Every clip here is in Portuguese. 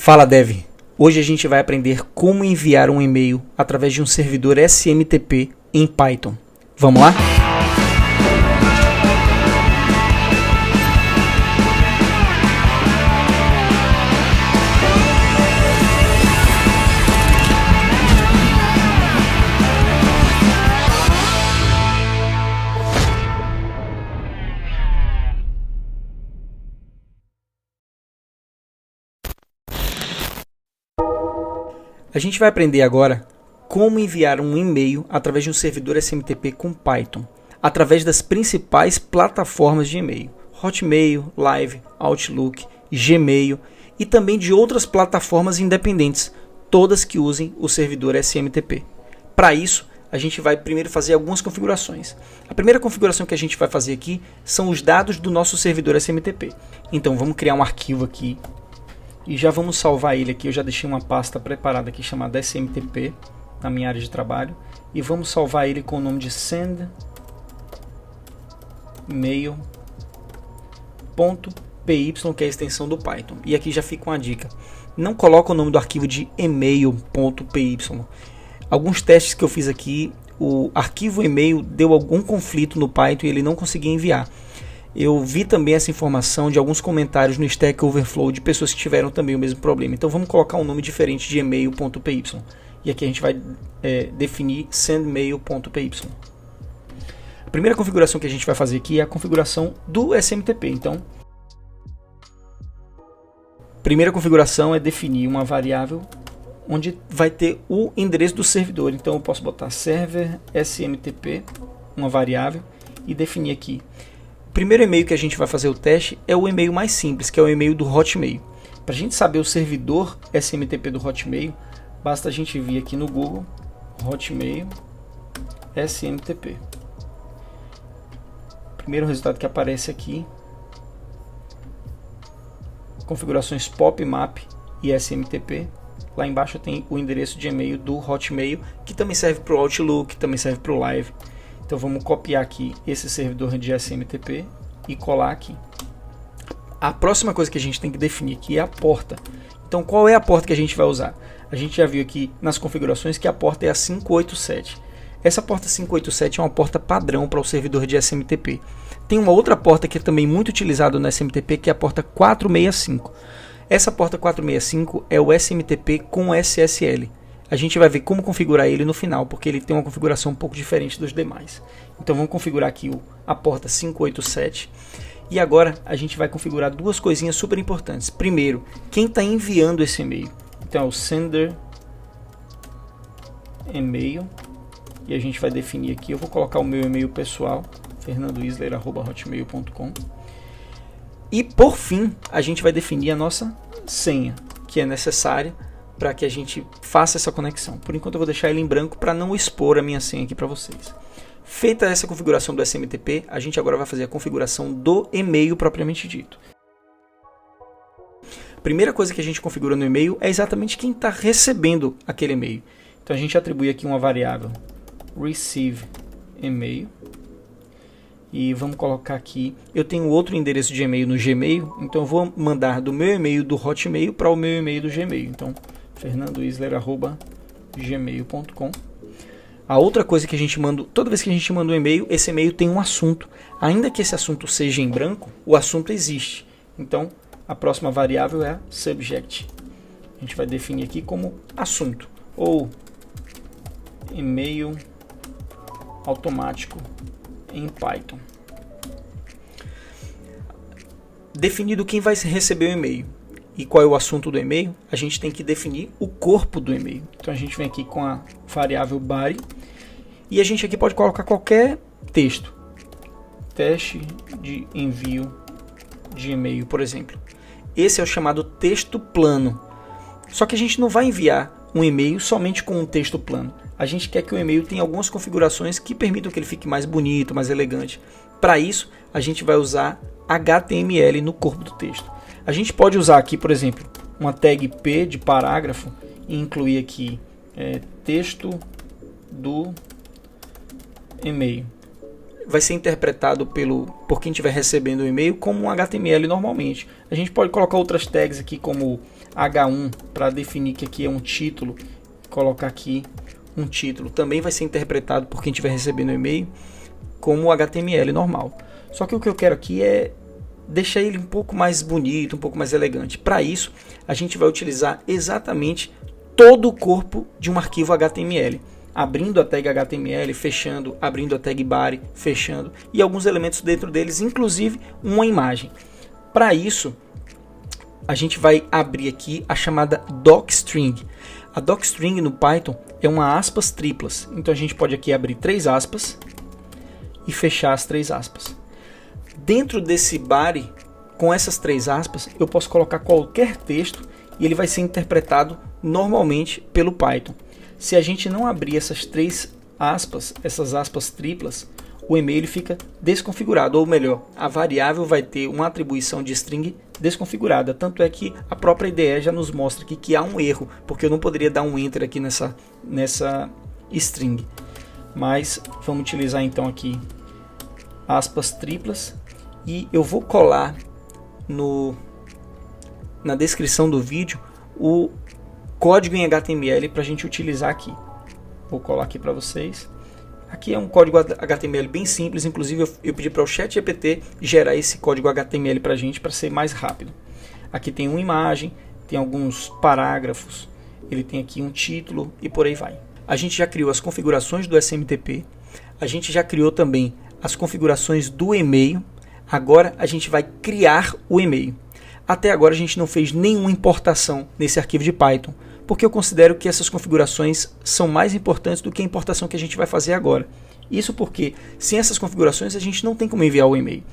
Fala Dev, hoje a gente vai aprender como enviar um e-mail através de um servidor SMTP em Python. Vamos lá? A gente vai aprender agora como enviar um e-mail através de um servidor SMTP com Python, através das principais plataformas de e-mail, Hotmail, Live, Outlook, Gmail e também de outras plataformas independentes, todas que usem o servidor SMTP. Para isso, a gente vai primeiro fazer algumas configurações. A primeira configuração que a gente vai fazer aqui são os dados do nosso servidor SMTP. Então vamos criar um arquivo aqui. E já vamos salvar ele aqui, eu já deixei uma pasta preparada aqui chamada SMTP na minha área de trabalho. E vamos salvar ele com o nome de sendmail.py, que é a extensão do Python. E aqui já fica uma dica, não coloca o nome do arquivo de email.py. Alguns testes que eu fiz aqui, o arquivo e-mail deu algum conflito no Python e ele não conseguia enviar. Eu vi também essa informação de alguns comentários no Stack Overflow de pessoas que tiveram também o mesmo problema. Então vamos colocar um nome diferente de email.py. E aqui a gente vai definir sendmail.py. A primeira configuração que a gente vai fazer aqui é a configuração do SMTP. Então, a primeira configuração é definir uma variável onde vai ter o endereço do servidor. Então eu posso botar server SMTP, uma variável, e definir aqui. O primeiro e-mail que a gente vai fazer o teste é o e-mail mais simples, que é o e-mail do Hotmail. Para a gente saber o servidor SMTP do Hotmail, basta a gente vir aqui no Google, Hotmail SMTP. Primeiro resultado que aparece aqui, configurações POP, MAP e SMTP. Lá embaixo tem o endereço de e-mail do Hotmail, que também serve para o Outlook, que também serve para o Live. Então vamos copiar aqui esse servidor de SMTP e colar aqui. A próxima coisa que a gente tem que definir aqui é a porta. Então qual é a porta que a gente vai usar? A gente já viu aqui nas configurações que a porta é a 587. Essa porta 587 é uma porta padrão para o servidor de SMTP. Tem uma outra porta que é também muito utilizada no SMTP, que é a porta 465. Essa porta 465 é o SMTP com SSL. A gente vai ver como configurar ele no final, porque ele tem uma configuração um pouco diferente dos demais. Então vamos configurar aqui a porta 587. E agora a gente vai configurar duas coisinhas super importantes. Primeiro, quem está enviando esse e-mail. Então é o sender e-mail. E a gente vai definir aqui, eu vou colocar o meu e-mail pessoal, fernandoisler@hotmail.com. E por fim, a gente vai definir a nossa senha, que é necessária para que a gente faça essa conexão. Por enquanto eu vou deixar ele em branco para não expor a minha senha aqui para vocês. Feita essa configuração do SMTP, a gente agora vai fazer a configuração do e-mail propriamente dito. A primeira coisa que a gente configura no e-mail é exatamente quem está recebendo aquele e-mail. Então a gente atribui aqui uma variável receive email. E vamos colocar aqui, eu tenho outro endereço de e-mail no Gmail, então eu vou mandar do meu e-mail do Hotmail para o meu e-mail do Gmail. Então, fernandoisler@gmail.com. A outra coisa que a gente manda, toda vez que a gente manda um e-mail, esse e-mail tem um assunto. Ainda que esse assunto seja em branco, o assunto existe. Então, a próxima variável é a subject. A gente vai definir aqui como assunto, ou e-mail automático em Python. Definido quem vai receber o e-mail e qual é o assunto do e-mail, a gente tem que definir o corpo do e-mail. Então a gente vem aqui com a variável body e a gente aqui pode colocar qualquer texto. Teste de envio de e-mail, por exemplo. Esse é o chamado texto plano. Só que a gente não vai enviar um e-mail somente com um texto plano. A gente quer que o e-mail tenha algumas configurações que permitam que ele fique mais bonito, mais elegante. Para isso, a gente vai usar HTML no corpo do texto. A gente pode usar aqui, por exemplo, uma tag P de parágrafo e incluir aqui texto do e-mail. Vai ser interpretado por quem estiver recebendo o e-mail como um HTML normalmente. A gente pode colocar outras tags aqui como H1 para definir que aqui é um título, colocar aqui um título, também vai ser interpretado por quem estiver recebendo o e-mail como HTML normal. Só que o que eu quero aqui é deixar ele um pouco mais bonito, um pouco mais elegante. Para isso, a gente vai utilizar exatamente todo o corpo de um arquivo HTML, abrindo a tag HTML, fechando, abrindo a tag body, fechando, e alguns elementos dentro deles, inclusive uma imagem. Para isso, a gente vai abrir aqui a chamada docstring. A docstring no Python é uma aspas triplas, então a gente pode aqui abrir 3 aspas e fechar as 3 aspas. Dentro desse body, com essas 3 aspas, eu posso colocar qualquer texto e ele vai ser interpretado normalmente pelo Python. Se a gente não abrir essas 3 aspas, essas aspas triplas, o e-mail ele fica desconfigurado, ou melhor, a variável vai ter uma atribuição de string desconfigurada. Tanto é que a própria IDE já nos mostra aqui que há um erro, porque eu não poderia dar um enter aqui nessa string. Mas vamos utilizar então aqui aspas triplas e eu vou colar na descrição do vídeo o código em HTML para a gente utilizar aqui. Vou colar aqui para vocês. Aqui é um código HTML bem simples, inclusive eu pedi para o ChatGPT gerar esse código HTML para a gente, para ser mais rápido. Aqui tem uma imagem, tem alguns parágrafos, ele tem aqui um título e por aí vai. A gente já criou as configurações do SMTP, a gente já criou também as configurações do e-mail, agora a gente vai criar o e-mail. Até agora a gente não fez nenhuma importação nesse arquivo de Python, porque eu considero que essas configurações são mais importantes do que a importação que a gente vai fazer agora. Isso porque, sem essas configurações, a gente não tem como enviar o e-mail.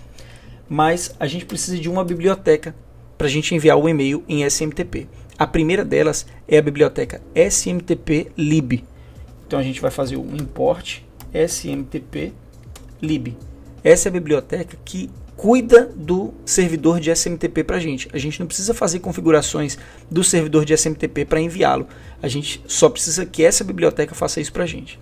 Mas a gente precisa de uma biblioteca para a gente enviar o e-mail em SMTP. A primeira delas é a biblioteca SMTP-lib. Então a gente vai fazer o import SMTP-lib. Essa é a biblioteca que cuida do servidor de SMTP para a gente. A gente não precisa fazer configurações do servidor de SMTP para enviá-lo. A gente só precisa que essa biblioteca faça isso para a gente.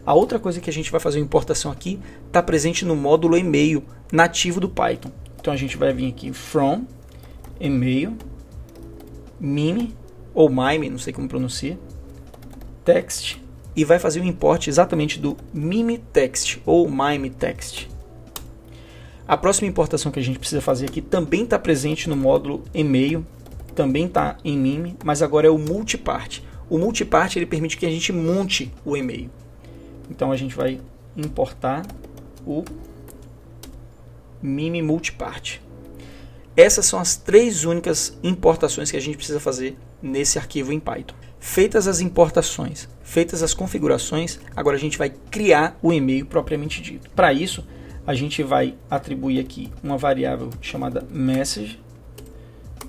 A outra coisa que a gente vai fazer uma importação aqui está presente no módulo e-mail nativo do Python. Então a gente vai vir aqui from e-mail mime ou mime, não sei como pronuncia, text, e vai fazer o import exatamente do mime text ou mime text. A próxima importação que a gente precisa fazer aqui também está presente no módulo e-mail, também está em mime, mas agora é o multipart. O multipart ele permite que a gente monte o e-mail. Então a gente vai importar o mime multipart. Essas são as 3 únicas importações que a gente precisa fazer nesse arquivo em Python. Feitas as importações, feitas as configurações, agora a gente vai criar o e-mail propriamente dito. Para isso, a gente vai atribuir aqui uma variável chamada message.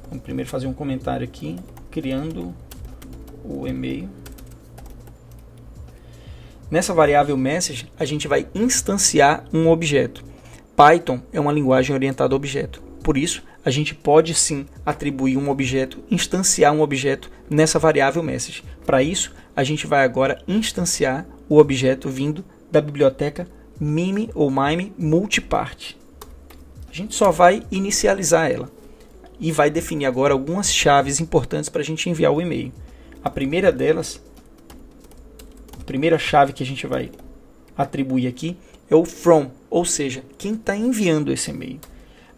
Vamos primeiro fazer um comentário aqui, criando o e-mail. Nessa variável message, a gente vai instanciar um objeto. Python é uma linguagem orientada a objeto. Por isso, a gente pode sim atribuir um objeto, instanciar um objeto nessa variável message. Para isso, a gente vai agora instanciar o objeto vindo da biblioteca mime ou mime multipart. A gente só vai inicializar ela e vai definir agora algumas chaves importantes para a gente enviar o e-mail. A primeira delas, a primeira chave que a gente vai atribuir aqui é o from, ou seja, quem está enviando esse e-mail.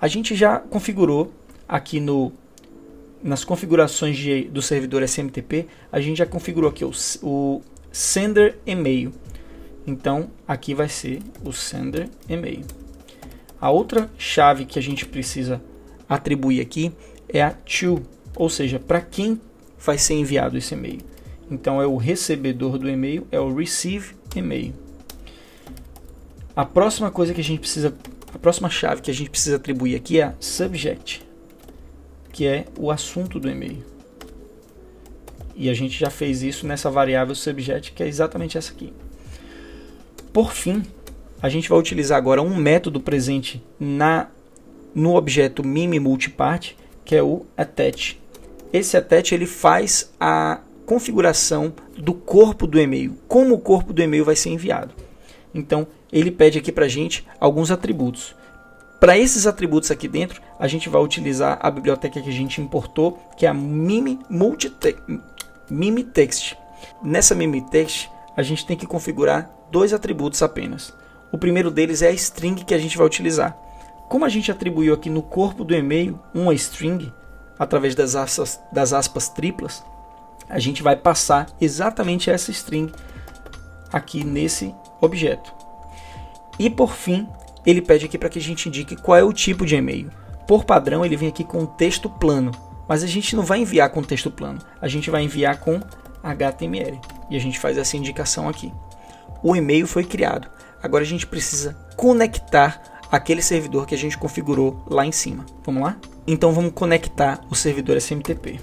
A gente já configurou aqui nas configurações do servidor SMTP, a gente já configurou aqui o sender e-mail. Então, aqui vai ser o sender e-mail. A outra chave que a gente precisa atribuir aqui é a to, ou seja, para quem vai ser enviado esse e-mail. Então, é o recebedor do e-mail, é o receive e-mail. A próxima chave que a gente precisa atribuir aqui é a subject, que é o assunto do e-mail. E a gente já fez isso nessa variável subject, que é exatamente essa aqui. Por fim, a gente vai utilizar agora um método presente no objeto mime multipart, que é o attach. Esse attach ele faz a configuração do corpo do e-mail, como o corpo do e-mail vai ser enviado. Então, ele pede aqui para a gente alguns atributos. Para esses atributos aqui dentro, a gente vai utilizar a biblioteca que a gente importou, que é a Mimitext. Nessa Mimitext, a gente tem que configurar 2 atributos apenas. O primeiro deles é a string que a gente vai utilizar. Como a gente atribuiu aqui no corpo do e-mail uma string, através das aspas triplas, a gente vai passar exatamente essa string aqui nesse objeto. E por fim, ele pede aqui para que a gente indique qual é o tipo de e-mail. Por padrão, ele vem aqui com texto plano, mas a gente não vai enviar com texto plano, a gente vai enviar com HTML. E a gente faz essa indicação aqui. O e-mail foi criado. Agora a gente precisa conectar aquele servidor que a gente configurou lá em cima. Vamos lá? Então vamos conectar o servidor SMTP.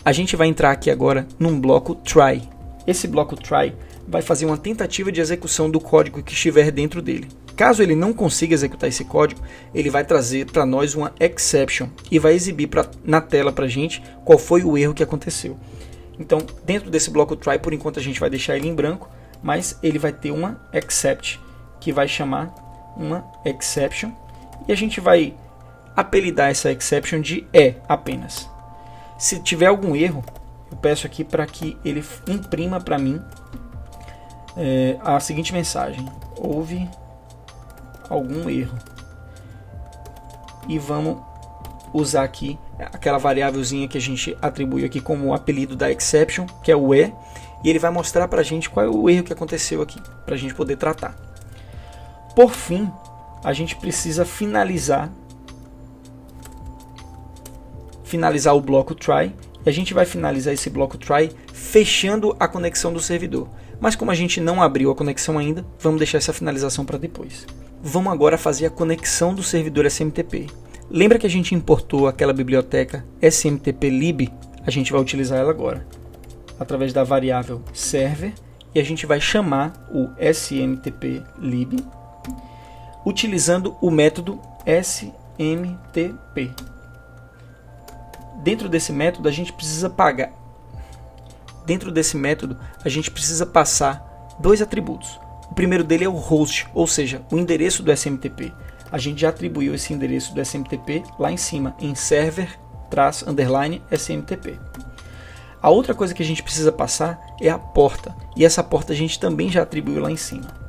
A gente vai entrar aqui agora num bloco try. Esse bloco try vai fazer uma tentativa de execução do código que estiver dentro dele. Caso ele não consiga executar esse código, ele vai trazer para nós uma exception e vai exibir na tela para a gente qual foi o erro que aconteceu. Então, dentro desse bloco try, por enquanto a gente vai deixar ele em branco, mas ele vai ter uma except, que vai chamar uma exception, e a gente vai apelidar essa exception de apenas. Se tiver algum erro, eu peço aqui para que ele imprima para mim a seguinte mensagem: houve algum erro. E vamos usar aqui aquela variávelzinha que a gente atribuiu aqui como apelido da exception, que é o e ele vai mostrar para a gente qual é o erro que aconteceu aqui, para a gente poder tratar. Por fim, a gente precisa finalizar o bloco try, e a gente vai finalizar esse bloco try fechando a conexão do servidor. Mas como a gente não abriu a conexão ainda, vamos deixar essa finalização para depois. Vamos agora fazer a conexão do servidor SMTP. Lembra que a gente importou aquela biblioteca SMTP_lib? A gente vai utilizar ela agora, através da variável server, e a gente vai chamar o SMTP_lib utilizando o método SMTP. Dentro desse método a gente precisa passar 2 atributos. O primeiro dele é o host, ou seja, o endereço do SMTP. A gente já atribuiu esse endereço do SMTP lá em cima, em server_SMTP. A outra coisa que a gente precisa passar é a porta, e essa porta a gente também já atribuiu lá em cima.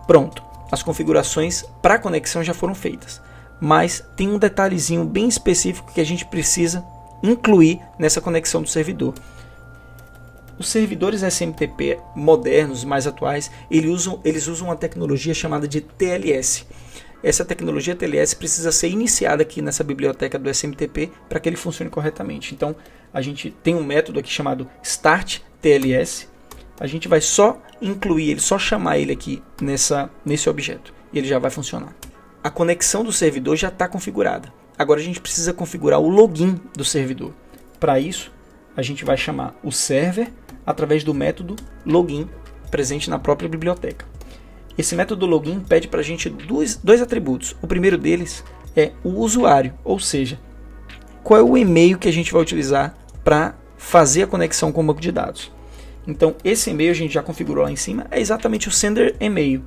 Pronto, as configurações para a conexão já foram feitas, mas tem um detalhezinho bem específico que a gente precisa incluir nessa conexão do servidor. Os servidores SMTP modernos, mais atuais, eles usam uma tecnologia chamada de TLS. Essa tecnologia TLS precisa ser iniciada aqui nessa biblioteca do SMTP para que ele funcione corretamente. Então, a gente tem um método aqui chamado startTLS. A gente vai só incluir ele, só chamar ele aqui nesse objeto, e ele já vai funcionar. A conexão do servidor já está configurada. Agora a gente precisa configurar o login do servidor. Para isso, a gente vai chamar o server através do método login presente na própria biblioteca. Esse método login pede para a gente dois atributos. O primeiro deles é o usuário, ou seja, qual é o e-mail que a gente vai utilizar para fazer a conexão com o banco de dados. Então esse e-mail a gente já configurou lá em cima, é exatamente o sender e-mail.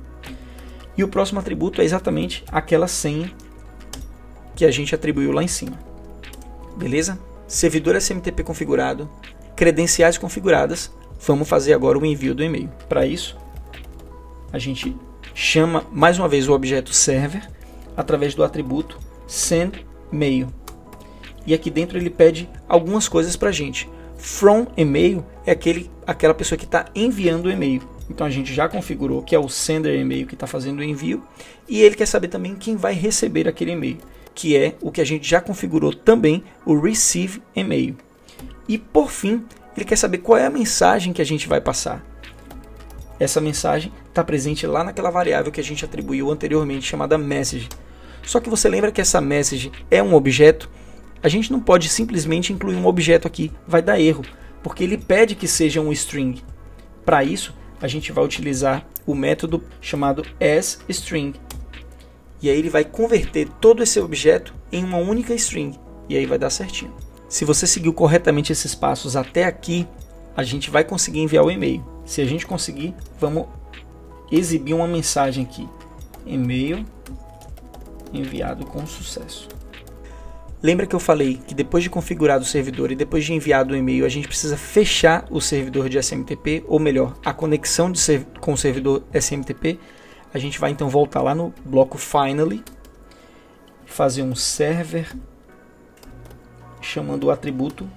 E o próximo atributo é exatamente aquela senha que a gente atribuiu lá em cima. Beleza? Servidor SMTP configurado, credenciais configuradas, vamos fazer agora o envio do e-mail. Para isso, a gente chama mais uma vez o objeto server através do atributo sendMail. E aqui dentro ele pede algumas coisas para a gente. From email é aquela pessoa que está enviando o e-mail. Então a gente já configurou que é o sender e-mail que está fazendo o envio, e ele quer saber também quem vai receber aquele e-mail, que é o que a gente já configurou também, o receive email. E por fim, ele quer saber qual é a mensagem que a gente vai passar. Essa mensagem está presente lá naquela variável que a gente atribuiu anteriormente, chamada message. Só que você lembra que essa message é um objeto? A gente não pode simplesmente incluir um objeto aqui, vai dar erro, porque ele pede que seja um string. Para isso, a gente vai utilizar o método chamado asString. E aí ele vai converter todo esse objeto em uma única string, e aí vai dar certinho. Se você seguiu corretamente esses passos até aqui, a gente vai conseguir enviar o e-mail. Se a gente conseguir, vamos exibir uma mensagem aqui. E-mail enviado com sucesso. Lembra que eu falei que depois de configurado o servidor e depois de enviado o e-mail, a gente precisa fechar o servidor de SMTP, ou melhor, a conexão com o servidor SMTP. A gente vai então voltar lá no bloco Finally, fazer um server, chamando o atributo,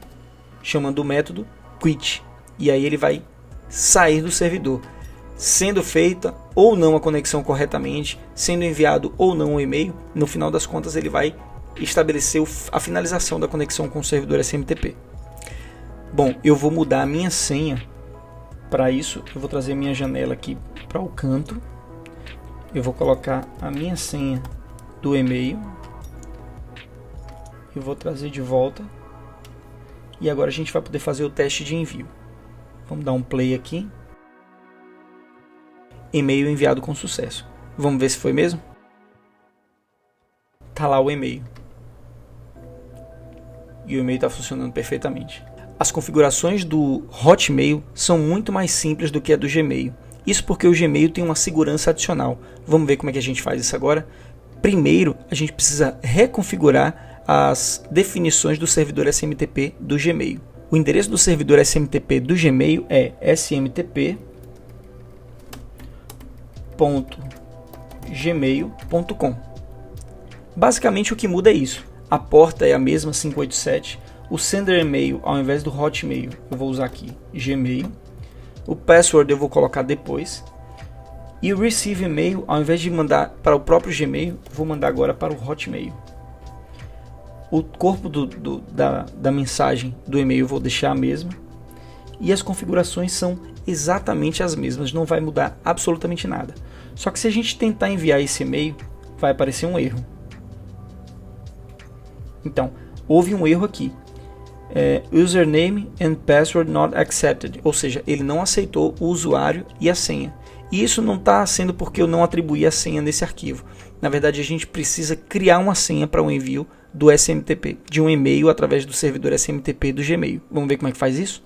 chamando o método quit. E aí ele vai sair do servidor, sendo feita ou não a conexão corretamente, sendo enviado ou não o e-mail. No final das contas ele vai estabelecer a finalização da conexão com o servidor SMTP. Bom, eu vou mudar a minha senha. Para isso eu vou trazer minha janela aqui para o canto. Eu vou colocar a minha senha do e-mail. Eu vou trazer de volta. E agora a gente vai poder fazer o teste de envio. Vamos dar um play aqui. E-mail enviado com sucesso. Vamos ver se foi mesmo? Tá lá o e-mail. E o e-mail está funcionando perfeitamente. As configurações do Hotmail são muito mais simples do que a do Gmail. Isso porque o Gmail tem uma segurança adicional. Vamos ver como é que a gente faz isso agora? Primeiro, a gente precisa reconfigurar as definições do servidor SMTP do Gmail. O endereço do servidor SMTP do Gmail é smtp.gmail.com. Basicamente o que muda é isso. A porta é a mesma, 587. O sender e-mail, ao invés do Hotmail, eu vou usar aqui Gmail. O password eu vou colocar depois. E o receive e-mail, ao invés de mandar para o próprio Gmail, vou mandar agora para o Hotmail. O corpo da mensagem do e-mail eu vou deixar a mesma. E as configurações são exatamente as mesmas, não vai mudar absolutamente nada. Só que se a gente tentar enviar esse e-mail, vai aparecer um erro. Então, houve um erro aqui. Username and password not accepted. Ou seja, ele não aceitou o usuário e a senha. E isso não está sendo porque eu não atribuí a senha nesse arquivo. Na verdade, a gente precisa criar uma senha para o envio do SMTP, de um e-mail através do servidor SMTP do Gmail. Vamos ver como é que faz isso?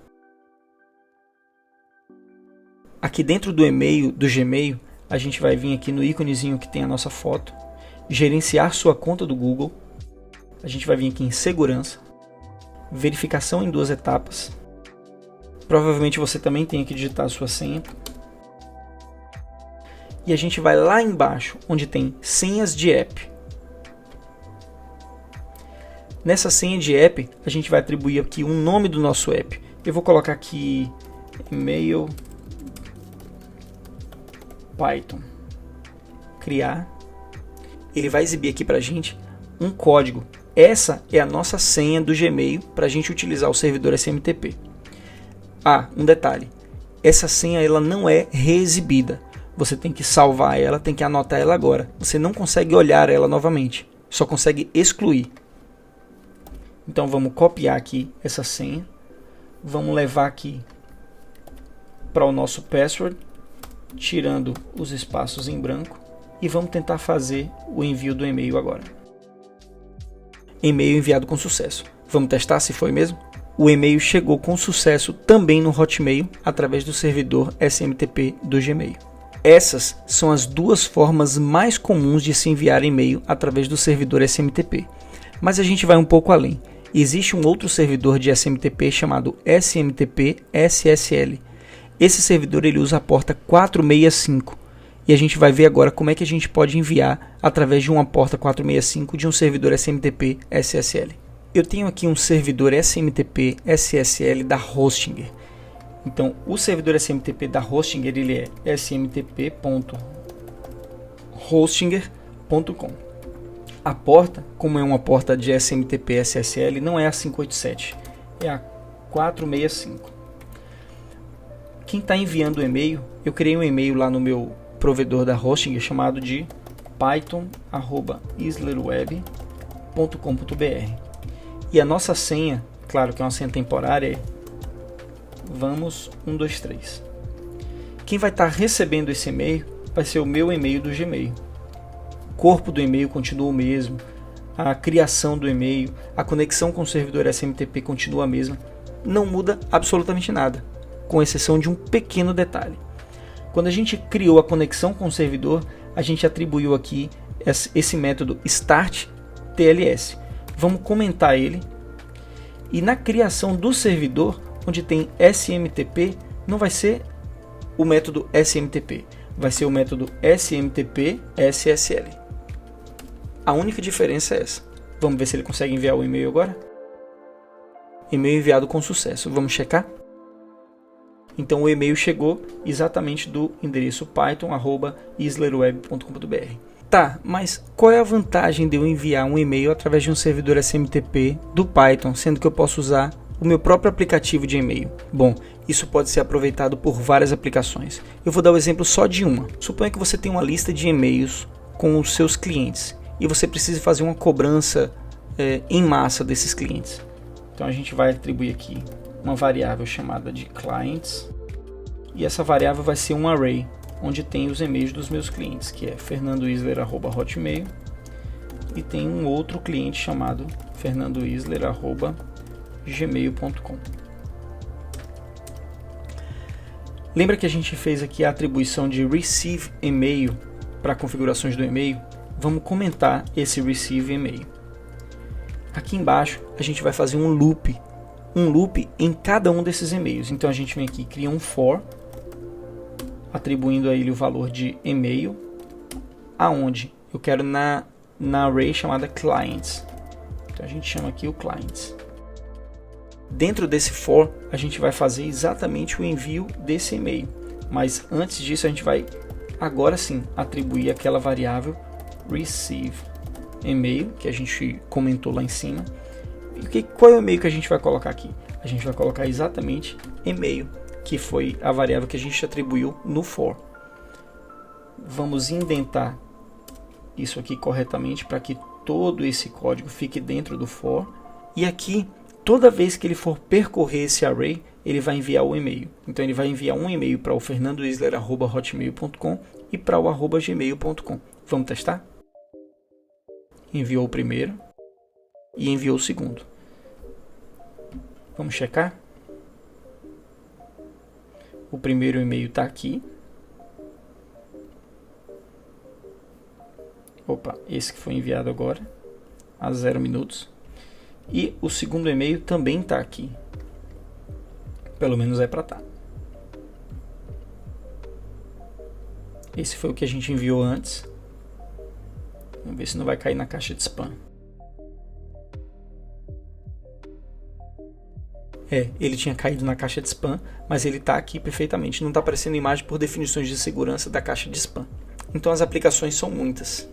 Aqui dentro do e-mail do Gmail, a gente vai vir aqui no íconezinho que tem a nossa foto, gerenciar sua conta do Google. A gente vai vir aqui em segurança, verificação em 2 etapas. Provavelmente você também tem que digitar a sua senha. E a gente vai lá embaixo, onde tem senhas de app. Nessa senha de app, a gente vai atribuir aqui um nome do nosso app. Eu vou colocar aqui e-mail Python. Criar. Ele vai exibir aqui para a gente um código. Essa é a nossa senha do Gmail para a gente utilizar o servidor SMTP. Um detalhe. Essa senha ela não é reexibida. Você tem que salvar ela, tem que anotar ela agora. Você não consegue olhar ela novamente. Só consegue excluir. Então vamos copiar aqui essa senha. Vamos levar aqui para o nosso password, tirando os espaços em branco. E vamos tentar fazer o envio do e-mail agora. E-mail enviado com sucesso. Vamos testar se foi mesmo? O e-mail chegou com sucesso também no Hotmail através do servidor SMTP do Gmail. Essas são as 2 formas mais comuns de se enviar e-mail através do servidor SMTP. Mas a gente vai um pouco além. Existe um outro servidor de SMTP chamado SMTP SSL. Esse servidor ele usa a porta 465. E a gente vai ver agora como é que a gente pode enviar através de uma porta 465 de um servidor SMTP SSL. Eu tenho aqui um servidor SMTP SSL da Hostinger. Então, o servidor SMTP da Hostinger ele é smtp.hostinger.com. A porta, como é uma porta de SMTP SSL, não é a 587, é a 465. Quem está enviando o e-mail, eu criei um e-mail lá no meu provedor da Hostinger chamado de python@islerweb.com.br. E a nossa senha, claro que é uma senha temporária, é vamos123. Quem vai estar recebendo esse e-mail vai ser o meu e-mail do Gmail. O corpo do e-mail continua o mesmo, a criação do e-mail, a conexão com o servidor SMTP continua a mesma, não muda absolutamente nada, com exceção de um pequeno detalhe. Quando a gente criou a conexão com o servidor, a gente atribuiu aqui esse método start_tls. Vamos comentar ele. E na criação do servidor, onde tem SMTP, não vai ser o método SMTP, vai ser o método SMTP SSL. A única diferença é essa. Vamos ver se ele consegue enviar o e-mail agora. E-mail enviado com sucesso. Vamos checar? Então o e-mail chegou exatamente do endereço python@islerweb.com.br. Tá, mas qual é a vantagem de eu enviar um e-mail através de um servidor SMTP do Python, sendo que eu posso usar o meu próprio aplicativo de e-mail? Bom, isso pode ser aproveitado por várias aplicações. Eu vou dar o exemplo só de uma. Suponha que você tem uma lista de e-mails com os seus clientes e você precisa fazer uma cobrança em massa desses clientes. Então a gente vai atribuir aqui uma variável chamada de clients e essa variável vai ser um array onde tem os e-mails dos meus clientes, que é fernandoisler@hotmail, e tem um outro cliente chamado fernandoisler@gmail.com. Lembra que a gente fez aqui a atribuição de receive email para configurações do e-mail? Vamos comentar esse receive email. Aqui embaixo a gente vai fazer um loop em cada um desses e-mails. Então a gente vem aqui, cria um for, atribuindo a ele o valor de e-mail, aonde eu quero na array chamada clients. Então a gente chama aqui o clients. Dentro desse for, a gente vai fazer exatamente o envio desse e-mail. Mas antes disso, a gente vai agora sim atribuir aquela variável receive e-mail, que a gente comentou lá em cima. E qual é o e-mail que a gente vai colocar aqui? A gente vai colocar exatamente e-mail, que foi a variável que a gente atribuiu no for. Vamos indentar isso aqui corretamente para que todo esse código fique dentro do for. E aqui, toda vez que ele for percorrer esse array, ele vai enviar o e-mail. Então ele vai enviar um e-mail para o fernandoisler@hotmail.com e para o @gmail.com. Vamos testar? Enviou o primeiro e enviou o segundo. Vamos checar? O primeiro e-mail está aqui. Opa, esse que foi enviado agora, há 0 minutos. E o segundo e-mail também está aqui. Pelo menos é para estar. Esse foi o que a gente enviou antes. Vamos ver se não vai cair na caixa de spam. Ele tinha caído na caixa de spam, mas ele está aqui perfeitamente. Não está aparecendo imagem por definições de segurança da caixa de spam. Então as aplicações são muitas.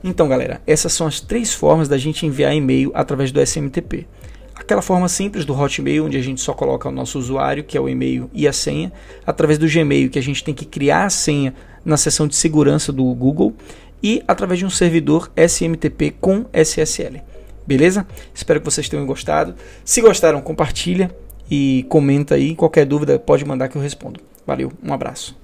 Então galera, essas são as 3 formas da gente enviar e-mail através do SMTP. Aquela forma simples do Hotmail, onde a gente só coloca o nosso usuário, que é o e-mail e a senha. Através do Gmail, que a gente tem que criar a senha na seção de segurança do Google. E através de um servidor SMTP com SSL. Beleza? Espero que vocês tenham gostado. Se gostaram, compartilha e comenta aí. Qualquer dúvida pode mandar que eu respondo. Valeu, um abraço.